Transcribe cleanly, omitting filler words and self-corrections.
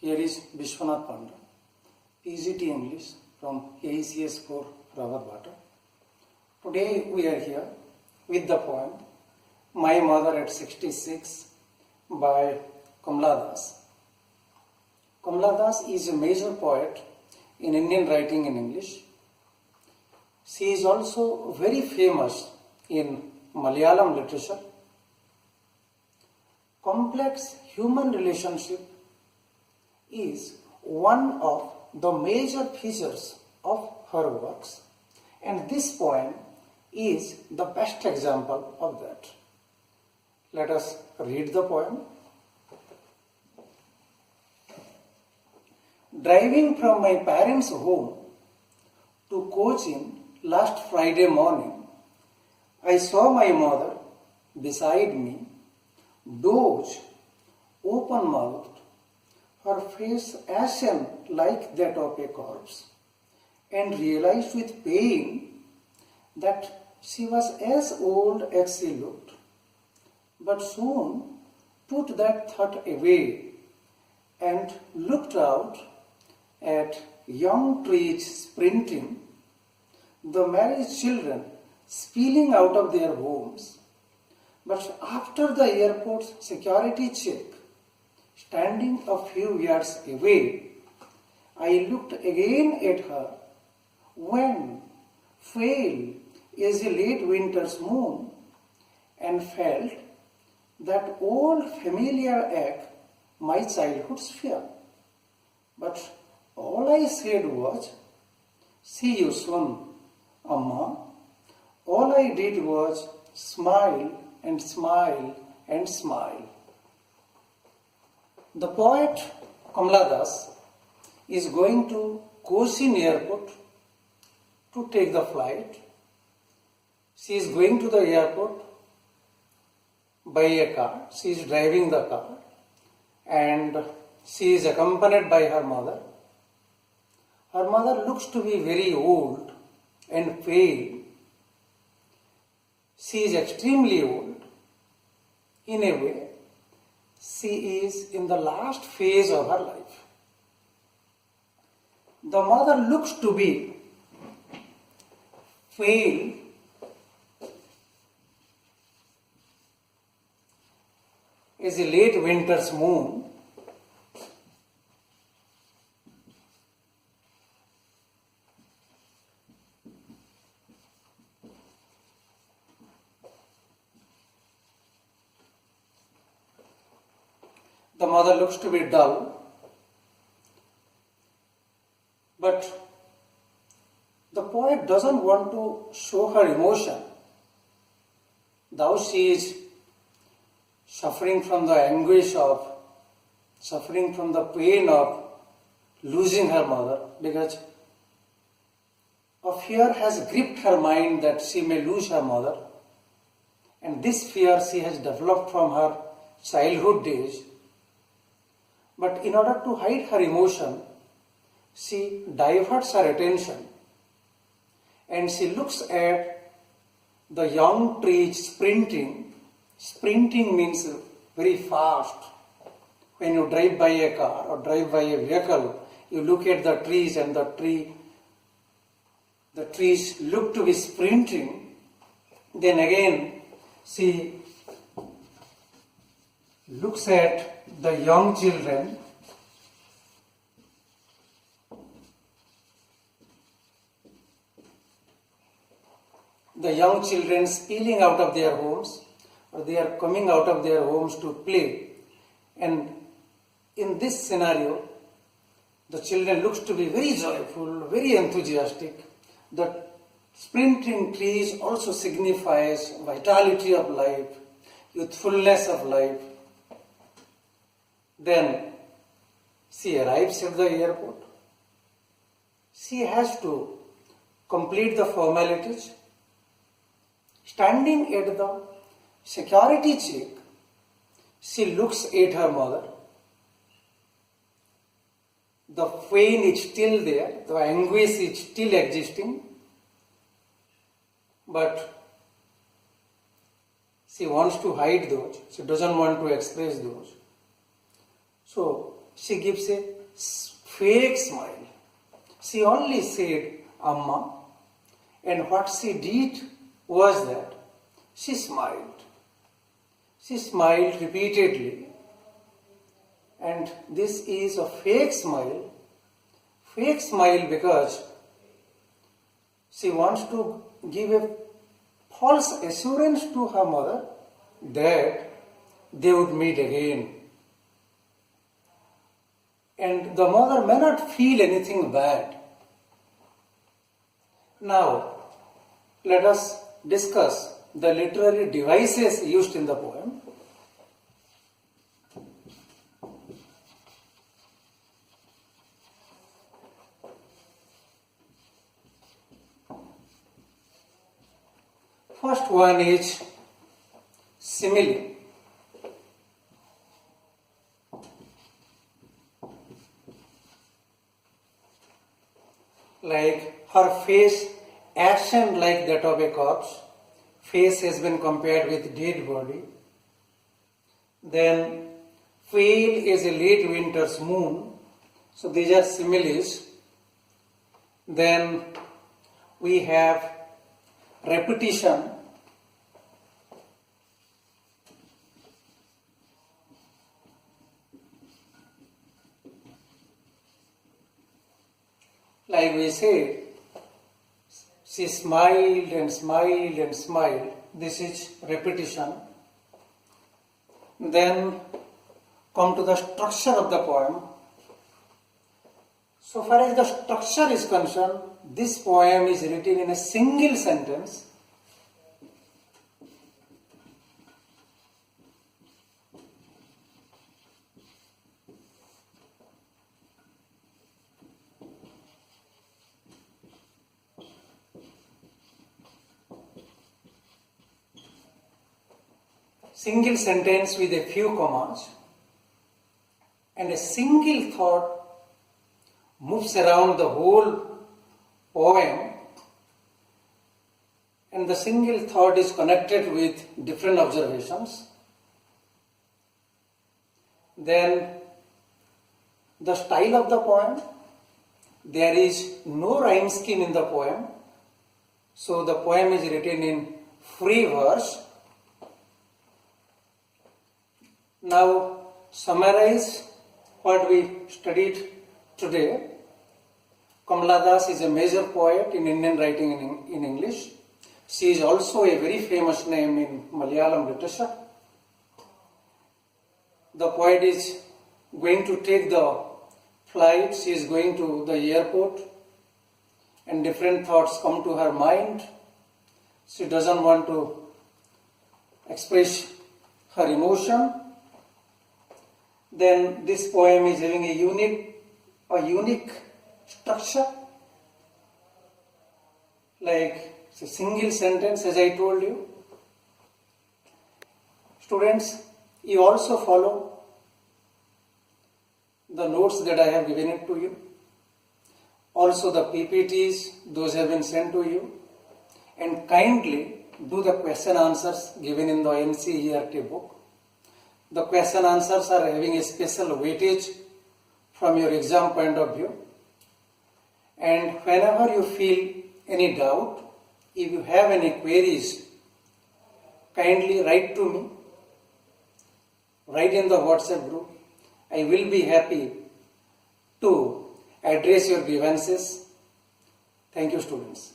Here is Vishwanath Panda, PGT English from AECS 4 Rawatbata. Today we are here with the poem My Mother at 66 by Kamala Das. Kamala Das is a major poet in Indian writing in English. She is also very famous in Malayalam literature. Complex human relationship is one of the major features of her works, and this poem is the best example of that. Let us read the poem. Driving from my parents' home to Cochin last Friday morning, I saw my mother beside me, doze, open-mouthed, her face ashen like that of a corpse, and realized with pain that she was as old as she looked, but soon put that thought away and looked out at young trees sprinting, the married children spilling out of their homes. But after the airport's security check, standing a few yards away, I looked again at her when, pale as a late winter's moon, and felt that old familiar ache, my childhood's fear. But all I said was, "See you soon, Amma." All I did was smile and smile and smile. The poet Kamala Das is going to Cochin airport to take the flight. She is going to the airport by a car. She is driving the car and she is accompanied by her mother. Her mother looks to be very old and pale. She is extremely old. In a way, she is in the last phase of her life. The mother looks to be pale as a late winter's moon. The mother looks to be dull, but the poet doesn't want to show her emotion. Though she is suffering from the anguish of, suffering from the pain of losing her mother, because a fear has gripped her mind that she may lose her mother, and this fear she has developed from her childhood days. But in order to hide her emotion, she diverts her attention and she looks at the young trees sprinting. Sprinting means very fast. When you drive by a car or drive by a vehicle, you look at the trees and the trees look to be sprinting. Then again, she looks at the young children spilling out of their homes, or they are coming out of their homes to play. And in this scenario, the children looks to be very joyful, very enthusiastic. The sprinting trees also signifies vitality of life, youthfulness of life. Then she arrives at the airport. She has to complete the formalities. Standing at the security check, she looks at her mother. The pain is still there, the anguish is still existing, but she wants to hide those. She doesn't want to express those. So she gives a fake smile. She only said, Amma, and what she did was that she smiled. She smiled repeatedly, and this is a fake smile. Fake smile because she wants to give a false assurance to her mother that they would meet again. And the mother may not feel anything bad. Now, let us discuss the literary devices used in the poem. First one is simile. Like her face ashen like that of a corpse. Face has been compared with dead body. Then pale as a late winter's moon. So these are similes. Then we have repetition. Like we say, she smiled and smiled and smiled. This is repetition. Then come to the structure of the poem. So far as the structure is concerned, this poem is written in a single sentence. Single sentence with a few commas, and a single thought moves around the whole poem, and the single thought is connected with different observations. Then the style of the poem, there is no rhyme scheme in the poem, so the poem is written in free verse. Now summarize what we studied today. Kamala Das is a major poet in Indian writing in English. She is also a very famous name in Malayalam literature. The poet is going to take the flight, she is going to the airport, and different thoughts come to her mind. She doesn't want to express her emotion. Then this poem is having a unique structure, like it's a single sentence, as I told you. Students, you also follow the notes that I have given it to you. Also the PPTs, those have been sent to you. And kindly do the question answers given in the NCERT book. The question answers are having a special weightage from your exam point of view. And whenever you feel any doubt, if you have any queries, kindly write to me. Write in the WhatsApp group. I will be happy to address your grievances. Thank you, students.